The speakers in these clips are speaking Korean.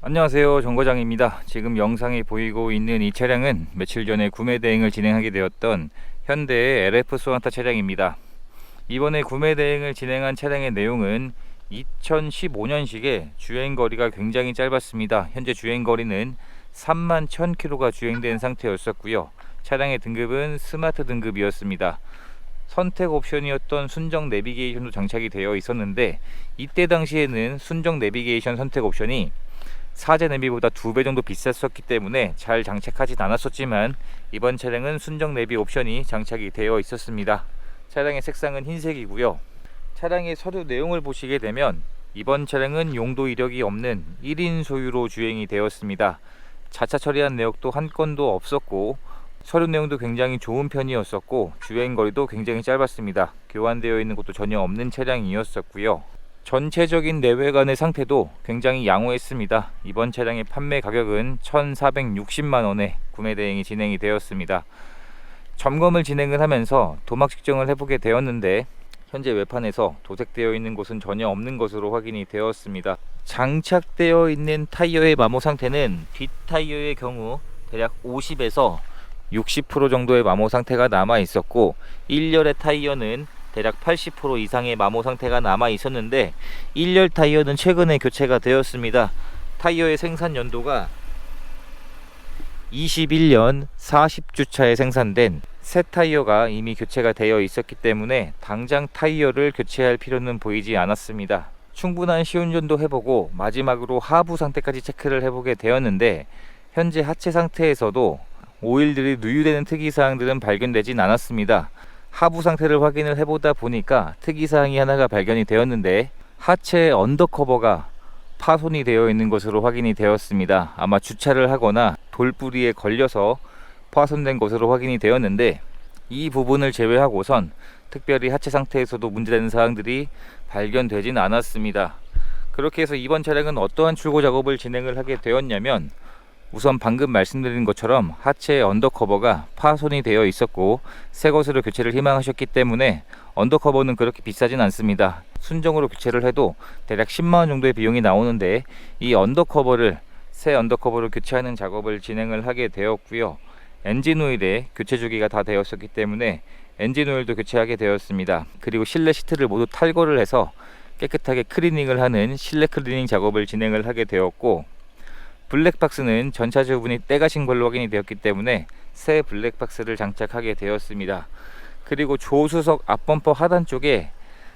안녕하세요, 정거장입니다. 지금 영상에 보이고 있는 이 차량은 며칠 전에 구매 대행을 진행하게 되었던 현대의 LF 소나타 차량입니다. 이번에 구매 대행을 진행한 차량의 내용은 2015년식의 주행거리가 굉장히 짧았습니다. 현재 주행거리는 3만 1000km가 주행된 상태였었고요. 차량의 등급은 스마트 등급이었습니다. 선택 옵션이었던 순정 내비게이션도 장착이 되어 있었는데, 이때 당시에는 순정 내비게이션 선택 옵션이 사제 내비보다 2배 정도 비쌌었기 때문에 잘 장착하진 않았었지만, 이번 차량은 순정 내비 옵션이 장착이 되어 있었습니다. 차량의 색상은 흰색이고요. 차량의 서류 내용을 보시게 되면 이번 차량은 용도 이력이 없는 1인 소유로 주행이 되었습니다. 자차 처리한 내역도 한 건도 없었고, 서류 내용도 굉장히 좋은 편이었었고, 주행거리도 굉장히 짧았습니다. 교환되어 있는 것도 전혀 없는 차량이었었고요. 전체적인 내외관의 상태도 굉장히 양호했습니다. 이번 차량의 판매 가격은 1,460만원에 구매 대행이 진행이 되었습니다. 점검을 진행을 하면서 도막 측정을 해보게 되었는데, 현재 외판에서 도색되어 있는 곳은 전혀 없는 것으로 확인이 되었습니다. 장착되어 있는 타이어의 마모 상태는 뒷 타이어의 경우 대략 50에서 60% 정도의 마모 상태가 남아 있었고, 1열의 타이어는 대략 80% 이상의 마모 상태가 남아 있었는데, 1열 타이어는 최근에 교체가 되었습니다. 타이어의 생산 연도가 21년 40주차에 생산된 새 타이어가 이미 교체가 되어 있었기 때문에 당장 타이어를 교체할 필요는 보이지 않았습니다. 충분한 시운전도 해보고 마지막으로 하부 상태까지 체크를 해보게 되었는데, 현재 하체 상태에서도 오일들이 누유되는 특이사항들은 발견되진 않았습니다. 하부 상태를 확인을 해보다 보니까 특이사항이 하나가 발견이 되었는데, 하체 언더커버가 파손이 되어 있는 것으로 확인이 되었습니다. 아마 주차를 하거나 돌부리에 걸려서 파손된 것으로 확인이 되었는데, 이 부분을 제외하고선 특별히 하체 상태에서도 문제되는 사항들이 발견되진 않았습니다. 그렇게 해서 이번 차량은 어떠한 출고 작업을 진행을 하게 되었냐면, 우선 방금 말씀드린 것처럼 하체 언더커버가 파손이 되어 있었고, 새 것으로 교체를 희망하셨기 때문에 언더커버는 그렇게 비싸진 않습니다. 순정으로 교체를 해도 대략 10만원 정도의 비용이 나오는데, 이 언더커버를 새 언더커버를 교체하는 작업을 진행을 하게 되었고요. 엔진 오일에 교체 주기가 다 되었었기 때문에 엔진 오일도 교체하게 되었습니다. 그리고 실내 시트를 모두 탈거를 해서 깨끗하게 클리닝을 하는 실내 클리닝 작업을 진행을 하게 되었고, 블랙박스는 전차주 부분이 떼가신 걸로 확인이 되었기 때문에 새 블랙박스를 장착하게 되었습니다. 그리고 조수석 앞범퍼 하단 쪽에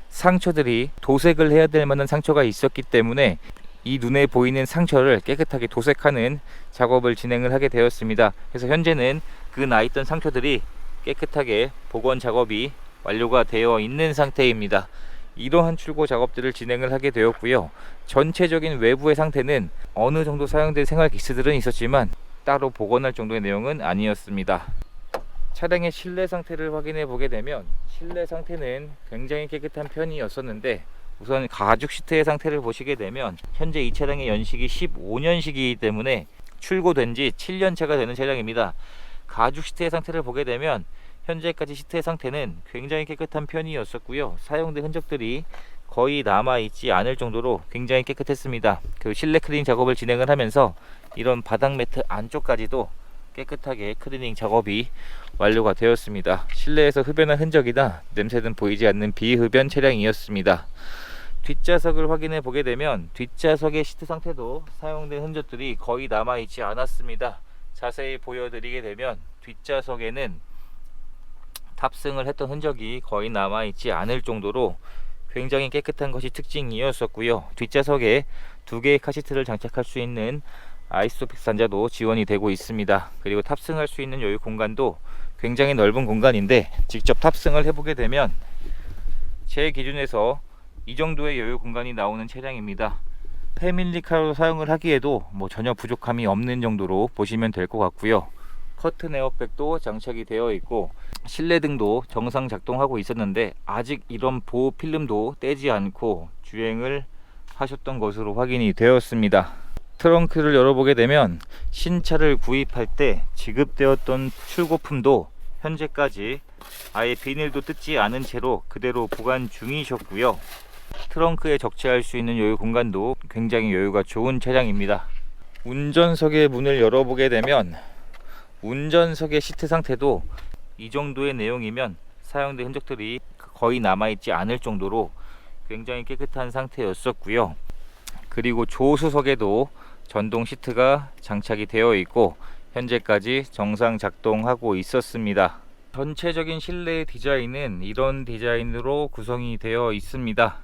상처들이 도색을 해야 될 만한 상처가 있었기 때문에 이 눈에 보이는 상처를 깨끗하게 도색하는 작업을 진행을 하게 되었습니다. 그래서 현재는 그 나 있던 상처들이 깨끗하게 복원 작업이 완료가 되어 있는 상태입니다. 이러한 출고 작업들을 진행을 하게 되었고요. 전체적인 외부의 상태는 어느 정도 사용된 생활 기스들은 있었지만 따로 복원할 정도의 내용은 아니었습니다. 차량의 실내 상태를 확인해 보게 되면, 실내 상태는 굉장히 깨끗한 편이었었는데, 우선 가죽 시트의 상태를 보시게 되면 현재 이 차량의 연식이 15년식이기 때문에 출고된 지 7년차가 되는 차량입니다. 가죽 시트의 상태를 보게 되면 현재까지 시트의 상태는 굉장히 깨끗한 편이었었고요. 사용된 흔적들이 거의 남아있지 않을 정도로 굉장히 깨끗했습니다. 그 실내 클리닝 작업을 진행을 하면서 이런 바닥 매트 안쪽까지도 깨끗하게 클리닝 작업이 완료가 되었습니다. 실내에서 흡연한 흔적이나 냄새는 보이지 않는 비흡연 차량이었습니다. 뒷좌석을 확인해 보게 되면 뒷좌석의 시트 상태도 사용된 흔적들이 거의 남아있지 않았습니다. 자세히 보여드리게 되면 뒷좌석에는 탑승을 했던 흔적이 거의 남아있지 않을 정도로 굉장히 깨끗한 것이 특징이었었고요. 뒷좌석에 2개의 카시트를 장착할 수 있는 아이소픽 단자도 지원이 되고 있습니다. 그리고 탑승할 수 있는 여유 공간도 굉장히 넓은 공간인데, 직접 탑승을 해보게 되면 제 기준에서 이 정도의 여유 공간이 나오는 차량입니다. 패밀리카로 사용을 하기에도 전혀 부족함이 없는 정도로 보시면 될 것 같고요. 커튼 에어백도 장착이 되어 있고, 실내등도 정상 작동하고 있었는데 아직 이런 보호 필름도 떼지 않고 주행을 하셨던 것으로 확인이 되었습니다. 트렁크를 열어보게 되면 신차를 구입할 때 지급되었던 출고품도 현재까지 아예 비닐도 뜯지 않은 채로 그대로 보관 중이셨고요. 트렁크에 적재할 수 있는 여유 공간도 굉장히 여유가 좋은 차량입니다. 운전석의 문을 열어보게 되면 운전석의 시트 상태도 이 정도의 내용이면 사용된 흔적들이 거의 남아있지 않을 정도로 굉장히 깨끗한 상태였었고요. 그리고 조수석에도 전동 시트가 장착이 되어 있고 현재까지 정상 작동하고 있었습니다. 전체적인 실내 디자인은 이런 디자인으로 구성이 되어 있습니다.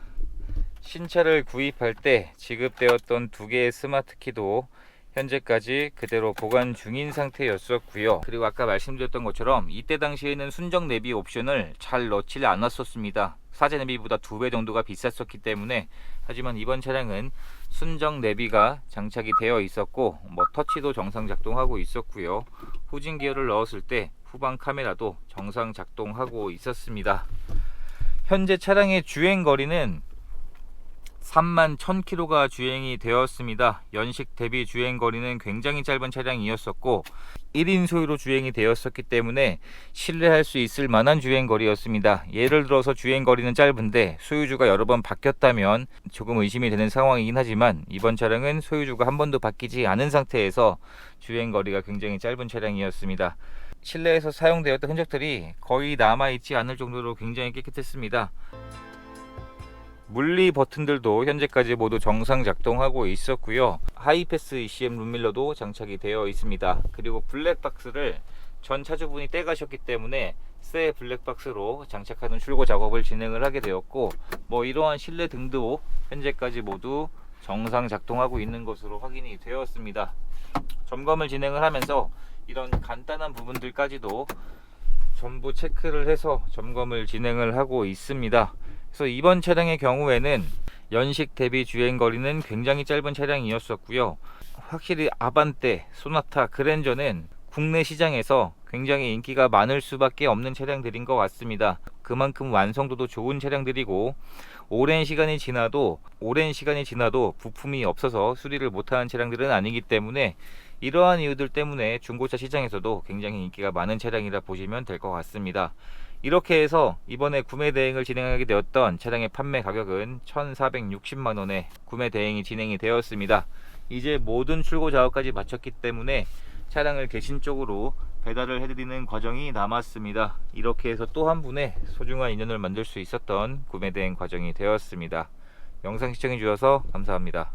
신차를 구입할 때 지급되었던 두 개의 스마트 키도 현재까지 그대로 보관 중인 상태였었고요. 그리고 아까 말씀드렸던 것처럼 이때 당시에는 순정 내비 옵션을 잘 넣지 않았었습니다. 사제 내비보다 2배 정도가 비쌌었기 때문에. 하지만 이번 차량은 순정 내비가 장착이 되어 있었고 터치도 정상 작동하고 있었고요. 후진 기어를 넣었을 때 후방 카메라도 정상 작동하고 있었습니다. 현재 차량의 주행 거리는 31,000km가 주행이 되었습니다. 연식 대비 주행 거리는 굉장히 짧은 차량이었었고 1인 소유로 주행이 되었었기 때문에 신뢰할 수 있을 만한 주행 거리였습니다. 예를 들어서 주행 거리는 짧은데 소유주가 여러 번 바뀌었다면 조금 의심이 되는 상황이긴 하지만 이번 차량은 소유주가 한 번도 바뀌지 않은 상태에서 주행 거리가 굉장히 짧은 차량이었습니다. 실내에서 사용되었던 흔적들이 거의 남아있지 않을 정도로 굉장히 깨끗했습니다. 물리 버튼들도 현재까지 모두 정상 작동하고 있었고요. 하이패스 ECM 룸밀러도 장착이 되어 있습니다. 그리고 블랙박스를 전 차주분이 떼가셨기 때문에 새 블랙박스로 장착하는 출고 작업을 진행을 하게 되었고 이러한 실내 등도 현재까지 모두 정상 작동하고 있는 것으로 확인이 되었습니다. 점검을 진행을 하면서 이런 간단한 부분들까지도 전부 체크를 해서 점검을 진행을 하고 있습니다. 그래서 이번 차량의 경우에는 연식 대비 주행 거리는 굉장히 짧은 차량이었었고요. 확실히 아반떼, 소나타, 그랜저는 국내 시장에서 굉장히 인기가 많을 수밖에 없는 차량들인 것 같습니다. 그만큼 완성도도 좋은 차량들이고 오랜 시간이 지나도 부품이 없어서 수리를 못하는 차량들은 아니기 때문에 이러한 이유들 때문에 중고차 시장에서도 굉장히 인기가 많은 차량이라 보시면 될 것 같습니다. 이렇게 해서 이번에 구매 대행을 진행하게 되었던 차량의 판매 가격은 1,460만원에 구매 대행이 진행이 되었습니다. 이제 모든 출고 작업까지 마쳤기 때문에 차량을 개신 쪽으로 배달을 해드리는 과정이 남았습니다. 이렇게 해서 또 한 분의 소중한 인연을 만들 수 있었던 구매 대행 과정이 되었습니다. 영상 시청해 주셔서 감사합니다.